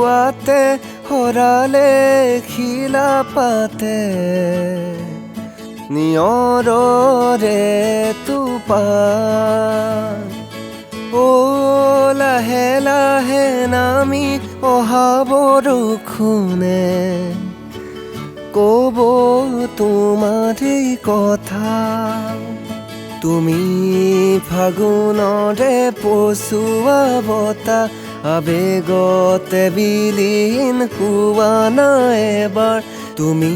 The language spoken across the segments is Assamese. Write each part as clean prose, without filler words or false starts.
পুৱাতে হৰালে খিলা পাতে নিয়ৰৰে টোপাল ও লাহে লাহে নামি অহা বৰষুণে ক'ব তোমাৰে কথা তুমি ফাগুনৰে পচুৱা বতাহ আবেগতে বিলীন হোৱা নাই এবাৰ তুমি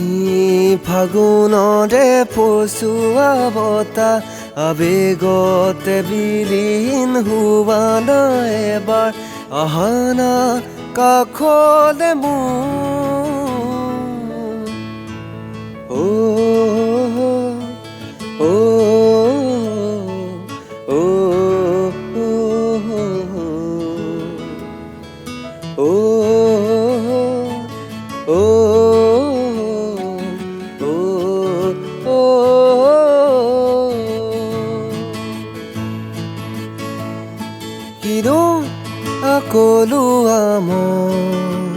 ফাগুনৰে পচুৱা বতাহ আবেগতে বিলীন হোৱা নাই এবাৰ আহা না কাষলে মোৰ কিনো আকলুৱা মন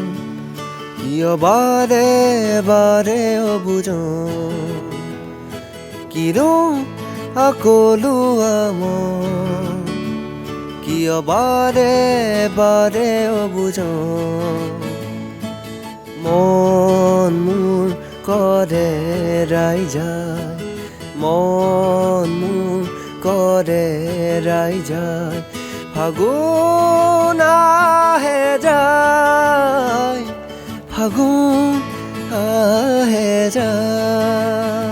কিয় বাৰে বাৰে অবুজন কিনো আকলুৱা মন কিয় বাৰে বাৰে অবুজন মন মোৰ কৰে ৰাইজাই মন মোৰ কৰে ৰাইজাই ফাগুন আহে যায় ফাগুন আহে যায়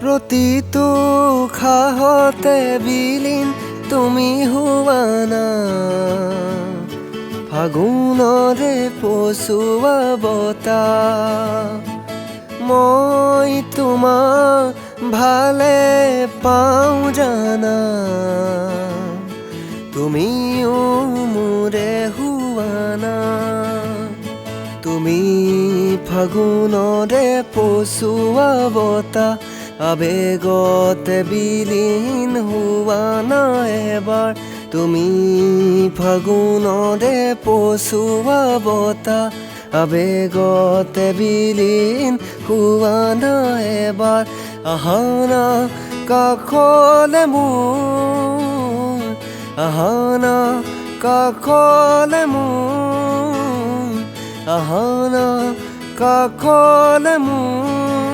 প্ৰতিটো খাহতে বিলীন তুমি হোৱা না ফাগুনৰে পচুৱা বতাহ মই তোমাক ভালে পাওঁ জানা তুমিও মোৰে হোৱা না তুমি ফাগুনৰে পচুৱা বতাহ আবেগতে বিলীন হোৱা নাই এবাৰ তুমি ফাগুনৰে পচুৱা বতাহ আবেগতে বিলীন হোৱা নাই এবাৰ আহা না কাষলে মোৰ আহা না কাষলে মোৰ আহা না কাষলে মোৰ